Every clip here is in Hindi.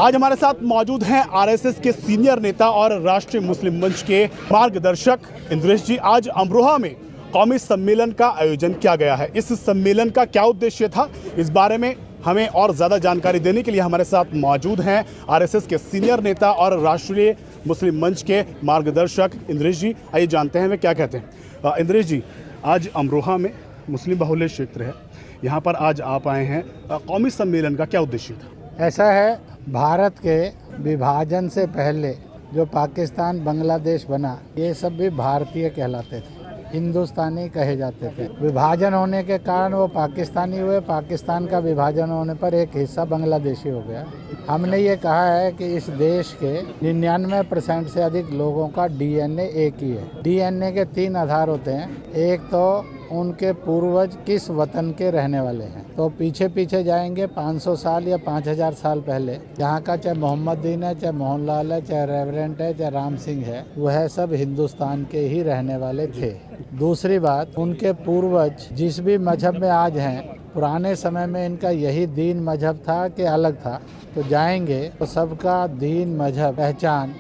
आज हमारे साथ मौजूद हैं आरएसएस के सीनियर नेता और राष्ट्रीय मुस्लिम मंच के मार्गदर्शक इंद्रेश जी। आज अमरोहा में कौमी सम्मेलन का आयोजन किया गया है। इस सम्मेलन का क्या उद्देश्य था, इस बारे में हमें और ज़्यादा जानकारी देने के लिए हमारे साथ मौजूद हैं आरएसएस के सीनियर नेता और राष्ट्रीय मुस्लिम मंच के मार्गदर्शक इंद्रेश जी। आइए जानते हैं वे क्या कहते हैं। इंद्रेश जी, आज अमरोहा में मुस्लिम बहुल्य क्षेत्र है, यहाँ पर आज आप आए हैं। कौमी सम्मेलन का क्या उद्देश्य था? ऐसा है, भारत के विभाजन से पहले जो पाकिस्तान बांग्लादेश बना, ये सब भी भारतीय कहलाते थे, हिंदुस्तानी कहे जाते थे। विभाजन होने के कारण वो पाकिस्तानी हुए। पाकिस्तान का विभाजन होने पर एक हिस्सा बांग्लादेशी हो गया। हमने ये कहा है कि इस देश के 99% से अधिक लोगों का डीएनए एक ही है। डीएनए के 3 आधार होते हैं। एक तो उनके पूर्वज किस वतन के रहने वाले हैं, तो पीछे पीछे जाएंगे 500 साल या 5000 साल पहले, यहाँ का चाहे मोहम्मदीन है, चाहे मोहनलाल है, चाहे रेवरेंट है, चाहे राम सिंह है, वह सब हिंदुस्तान के ही रहने वाले थे। दूसरी बात, उनके पूर्वज जिस भी मजहब में आज हैं, पुराने समय में इनका यही दीन मजहब था कि अलग था, तो जाएंगे तो सबका दीन मजहब पहचान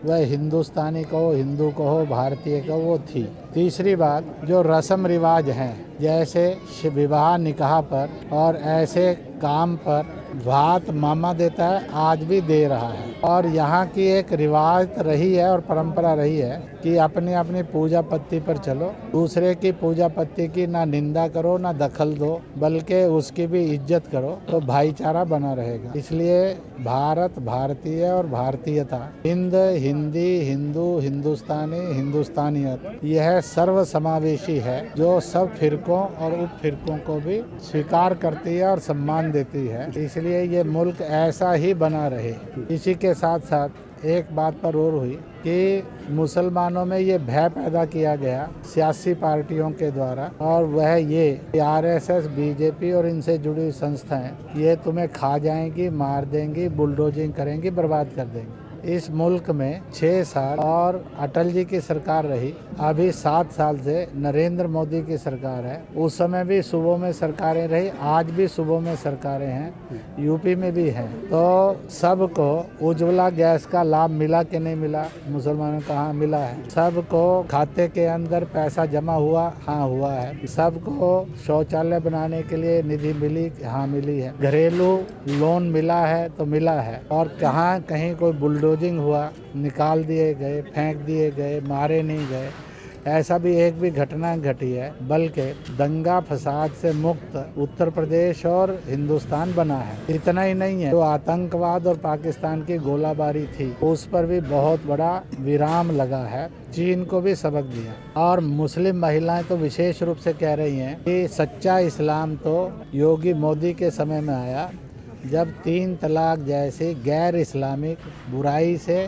वह हिंदुस्तानी कहो, हिंदू कहो, भारतीय कहो, वो थी। तीसरी बात, जो रस्म रिवाज हैं, जैसे विवाह निकाह पर और ऐसे काम पर भात मामा देता है, आज भी दे रहा है। और यहाँ की एक रिवाज रही है और परंपरा रही है कि अपनी अपनी पूजा पत्ती पर चलो, दूसरे की पूजा पत्ती की ना निंदा करो, ना दखल दो, बल्कि उसकी भी इज्जत करो, तो भाईचारा बना रहेगा। इसलिए भारत, भारतीय और भारतीयता, हिंद, हिंदी, हिंदू, हिंदुस्तानी, हिंदुस्तानियत, यह सर्व समावेशी है, जो सब फिरकों और उप फिरकों को भी स्वीकार करती है और सम्मान देती है। इसलिए ये मुल्क ऐसा ही बना रहे। इसी के साथ साथ एक बात पर और हुई कि मुसलमानों में ये भय पैदा किया गया सियासी पार्टियों के द्वारा, और वह ये आरएसएस, बीजेपी और इनसे जुड़ी संस्थाएं ये तुम्हें खा जाएंगी, मार देंगी, बुलडोजिंग करेंगी, बर्बाद कर देंगी। इस मुल्क में 6 साल और अटल जी की सरकार रही, अभी 7 साल से नरेंद्र मोदी की सरकार है। उस समय भी सूबों में सरकारें रही, आज भी सूबों में सरकारें हैं, यूपी में भी हैं। तो सबको उज्ज्वला गैस का लाभ मिला कि नहीं मिला? मुसलमानों को हाँ मिला है। सबको खाते के अंदर पैसा जमा हुआ? हाँ हुआ है। सबको शौचालय बनाने के लिए निधि मिली? हाँ मिली है। घरेलू लोन मिला है तो मिला है। और कहाँ कहीं कोई बुलडोजिंग हुआ, निकाल दिए गए, फेंक दिए गए, मारे नहीं गए, ऐसा भी एक भी घटना घटी है। बल्कि दंगा फसाद से मुक्त उत्तर प्रदेश और हिंदुस्तान बना है। इतना ही नहीं है, जो आतंकवाद और पाकिस्तान की गोलाबारी थी, उस पर भी बहुत बड़ा विराम लगा है। चीन को भी सबक दिया। और मुस्लिम महिलाएं तो विशेष रूप से कह रही हैं कि सच्चा इस्लाम तो योगी मोदी के समय में आया, जब 3 तलाक जैसी गैर इस्लामिक बुराई से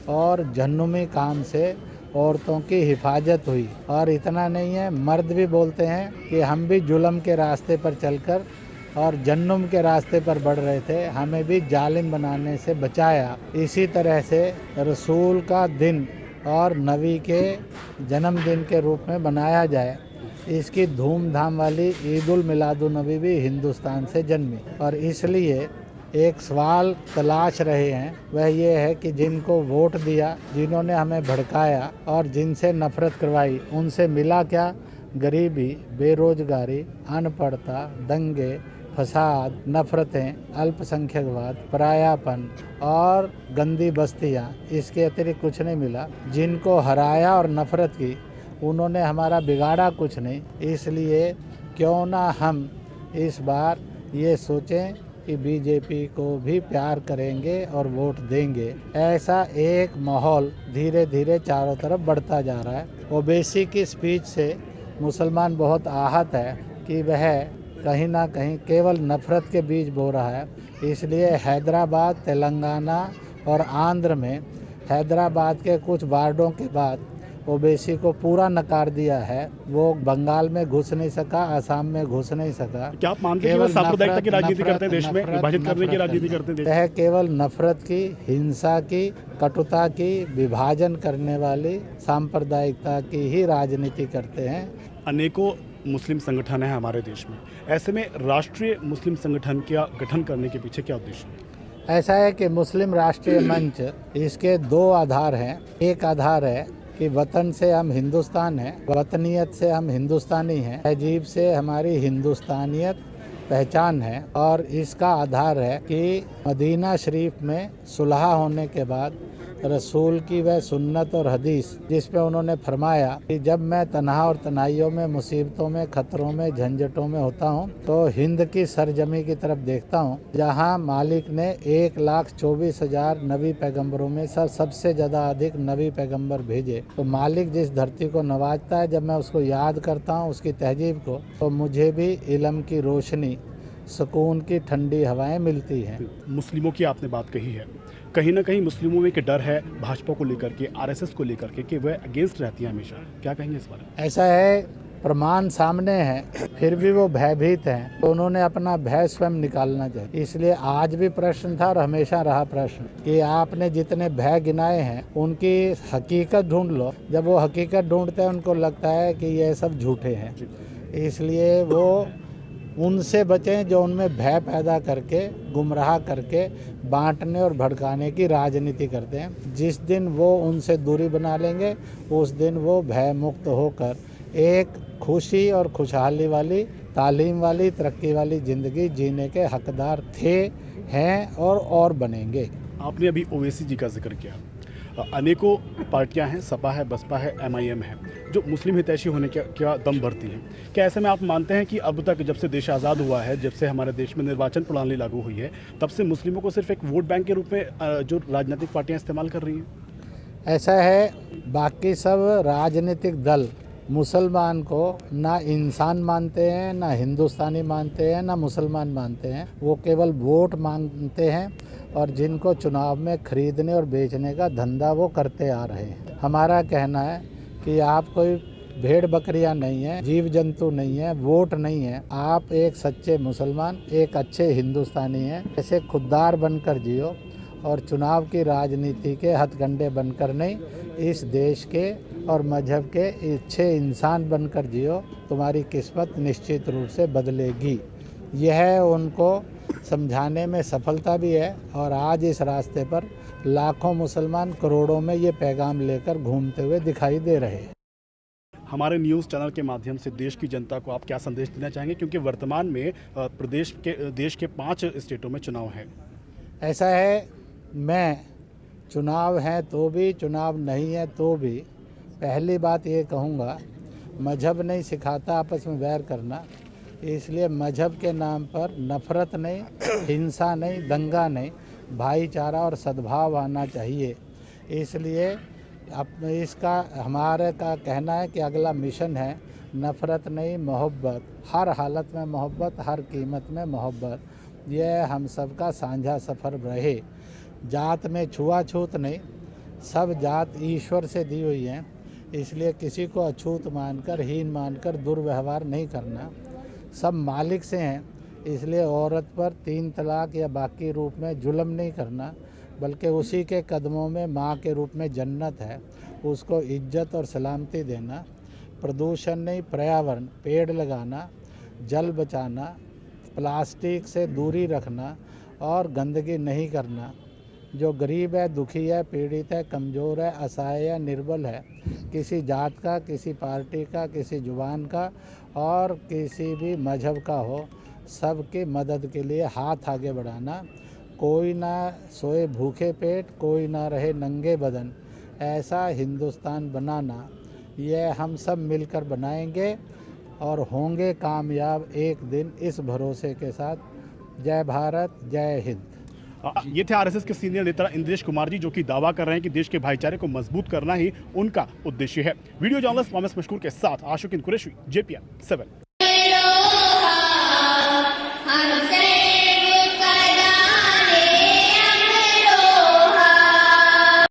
और जहन्नुमी काम से औरतों की हिफाजत हुई। और इतना नहीं है, मर्द भी बोलते हैं कि हम भी जुल्म के रास्ते पर चलकर और जहन्नुम के रास्ते पर बढ़ रहे थे, हमें भी जालिम बनाने से बचाया। इसी तरह से रसूल का दिन और नबी के जन्मदिन के रूप में बनाया जाए, इसकी धूमधाम वाली ईद उल मिलादुन नबी भी हिंदुस्तान से जन्मी। और इसलिए एक सवाल तलाश रहे हैं, वह ये है कि जिनको वोट दिया, जिन्होंने हमें भड़काया और जिनसे नफरत करवाई, उनसे मिला क्या? गरीबी, बेरोजगारी, अनपढ़ता, दंगे, फसाद, नफरतें, अल्पसंख्यकवाद, परायापन और गंदी बस्तियां, इसके अतिरिक्त कुछ नहीं मिला। जिनको हराया और नफरत की, उन्होंने हमारा बिगाड़ा कुछ नहीं। इसलिए क्यों ना हम इस बार ये सोचें कि बीजेपी को भी प्यार करेंगे और वोट देंगे। ऐसा एक माहौल धीरे धीरे चारों तरफ बढ़ता जा रहा है। ओवैसी की स्पीच से मुसलमान बहुत आहत है कि वह कहीं ना कहीं केवल नफरत के बीज बो रहा है। इसलिए हैदराबाद, तेलंगाना और आंध्र में हैदराबाद के कुछ वार्डों के बाद ओवैसी को पूरा नकार दिया है। वो बंगाल में घुस नहीं सका, असम में घुस नहीं सका। क्या आप मानते हैं कि सांप्रदायिकता की राजनीति करते हैं, देश में विभाजित करने की राजनीति करते हैं? यह केवल नफरत की, हिंसा की, कटुता की, विभाजन करने वाली सांप्रदायिकता की ही राजनीति करते हैं। अनेकों मुस्लिम संगठन है हमारे देश में, ऐसे में राष्ट्रीय मुस्लिम संगठन का गठन करने के पीछे क्या उद्देश्य है? ऐसा है कि मुस्लिम राष्ट्रीय मंच इसके दो आधार हैं। एक आधार है कि वतन से हम हिंदुस्तान हैं, वतनियत से हम हिंदुस्तानी हैं, तहजीब से हमारी हिंदुस्तानियत पहचान है। और इसका आधार है कि मदीना शरीफ में सुलह होने के बाद रसूल की वह सुन्नत और हदीस जिस पे उन्होंने फरमाया कि जब मैं तन्हा और तनाइयों में, मुसीबतों में, खतरों में, झंझटों में होता हूँ तो हिंद की सरजमी की तरफ देखता हूँ जहाँ मालिक ने 1,24,000 नबी पैगम्बरों में सबसे ज़्यादा अधिक नबी पैगम्बर भेजे। तो मालिक जिस धरती को नवाजता है, जब मैं उसको याद करता हूँ, उसकी तहजीब को, तो मुझे भी इल्म की रोशनी, सुकून की ठंडी हवाएं मिलती हैं। मुस्लिमों की आपने बात कही है, कहीं ना कहीं मुस्लिमों में एक डर है भाजपा को लेकर के, आरएसएस को लेकर के, कि वह अगेंस्ट रहती है हमेशा। क्या कहेंगे इस बारे में? ऐसा है, प्रमाण सामने है, फिर भी वो भयभीत हैं, तो उन्होंने अपना भय स्वयं निकालना चाहिए। इसलिए आज भी प्रश्न था और हमेशा रहा प्रश्न कि आपने जितने भय गिनाए हैं उनकी हकीकत ढूंढ लो। जब वो हकीकत ढूंढते हैं उनको लगता है कि ये सब झूठे हैं, इसलिए वो उनसे बचें जो उनमें भय पैदा करके, गुमराह करके, बांटने और भड़काने की राजनीति करते हैं। जिस दिन वो उनसे दूरी बना लेंगे उस दिन वो भय मुक्त होकर एक खुशी और खुशहाली वाली, तालीम वाली, तरक्की वाली ज़िंदगी जीने के हकदार थे, हैं और बनेंगे। आपने अभी ओवैसी जी का जिक्र किया। अनेकों पार्टियां हैं, सपा है, बसपा है, एमआईएम है, जो मुस्लिम हितैषी होने क्या दम भरती हैं। क्या ऐसे में आप मानते हैं कि अब तक, जब से देश आज़ाद हुआ है, जब से हमारे देश में निर्वाचन प्रणाली लागू हुई है, तब से मुस्लिमों को सिर्फ एक वोट बैंक के रूप में जो राजनीतिक पार्टियां इस्तेमाल कर रही हैं? ऐसा है, बाकी सब राजनीतिक दल मुसलमान को ना इंसान मानते हैं, ना हिंदुस्तानी मानते हैं, ना मुसलमान मानते हैं। वो केवल वोट मांगते हैं और जिनको चुनाव में खरीदने और बेचने का धंधा वो करते आ रहे हैं। हमारा कहना है कि आप कोई भेड़ बकरियां नहीं है, जीव जंतु नहीं है, वोट नहीं है। आप एक सच्चे मुसलमान, एक अच्छे हिंदुस्तानी हैं। ऐसे खुददार बनकर जियो और चुनाव की राजनीति के हथकंडे बनकर नहीं, इस देश के और मजहब के अच्छे इंसान बनकर जियो। तुम्हारी किस्मत निश्चित रूप से बदलेगी। यह उनको समझाने में सफलता भी है और आज इस रास्ते पर लाखों मुसलमान, करोड़ों में ये पैगाम लेकर घूमते हुए दिखाई दे रहे हैं। हमारे न्यूज़ चैनल के माध्यम से देश की जनता को आप क्या संदेश देना चाहेंगे, क्योंकि वर्तमान में देश के 5 स्टेटों में चुनाव है? ऐसा है, मैं चुनाव है तो भी, चुनाव नहीं है तो भी पहली बात ये कहूँगा, मजहब नहीं सिखाता आपस में वैर करना। इसलिए मजहब के नाम पर नफ़रत नहीं, हिंसा नहीं, दंगा नहीं, भाईचारा और सद्भाव आना चाहिए। इसलिए इसका हमारे का कहना है कि अगला मिशन है नफ़रत नहीं, मोहब्बत। हर हालत में मोहब्बत, हर कीमत में मोहब्बत। यह हम सब का साझा सफ़र रहे। जात में छुआछूत नहीं, सब जात ईश्वर से दी हुई हैं। इसलिए किसी को अछूत मानकर, हीन मानकर दुर्व्यवहार नहीं करना। सब मालिक से हैं, इसलिए औरत पर 3 तलाक या बाकी रूप में जुल्म नहीं करना, बल्कि उसी के कदमों में माँ के रूप में जन्नत है, उसको इज्जत और सलामती देना। प्रदूषण नहीं, पर्यावरण, पेड़ लगाना, जल बचाना, प्लास्टिक से दूरी रखना और गंदगी नहीं करना। जो गरीब है, दुखी है, पीड़ित है, कमज़ोर है, असहाय है, निर्बल है, किसी जात का, किसी पार्टी का, किसी जुबान का और किसी भी मजहब का हो, सबकी मदद के लिए हाथ आगे बढ़ाना। कोई ना सोए भूखे पेट, कोई ना रहे नंगे बदन, ऐसा हिंदुस्तान बनाना, यह हम सब मिलकर बनाएंगे और होंगे कामयाब एक दिन, इस भरोसे के साथ। जय भारत, जय हिंद। ये थे आरएसएस के सीनियर नेता इंद्रेश कुमार जी, जो कि दावा कर रहे हैं कि देश के भाईचारे को मजबूत करना ही उनका उद्देश्य है। वीडियो जर्नलिस्ट मोहम्मद मशकूर के साथ आशुकिन कुरैशी, JPN 7।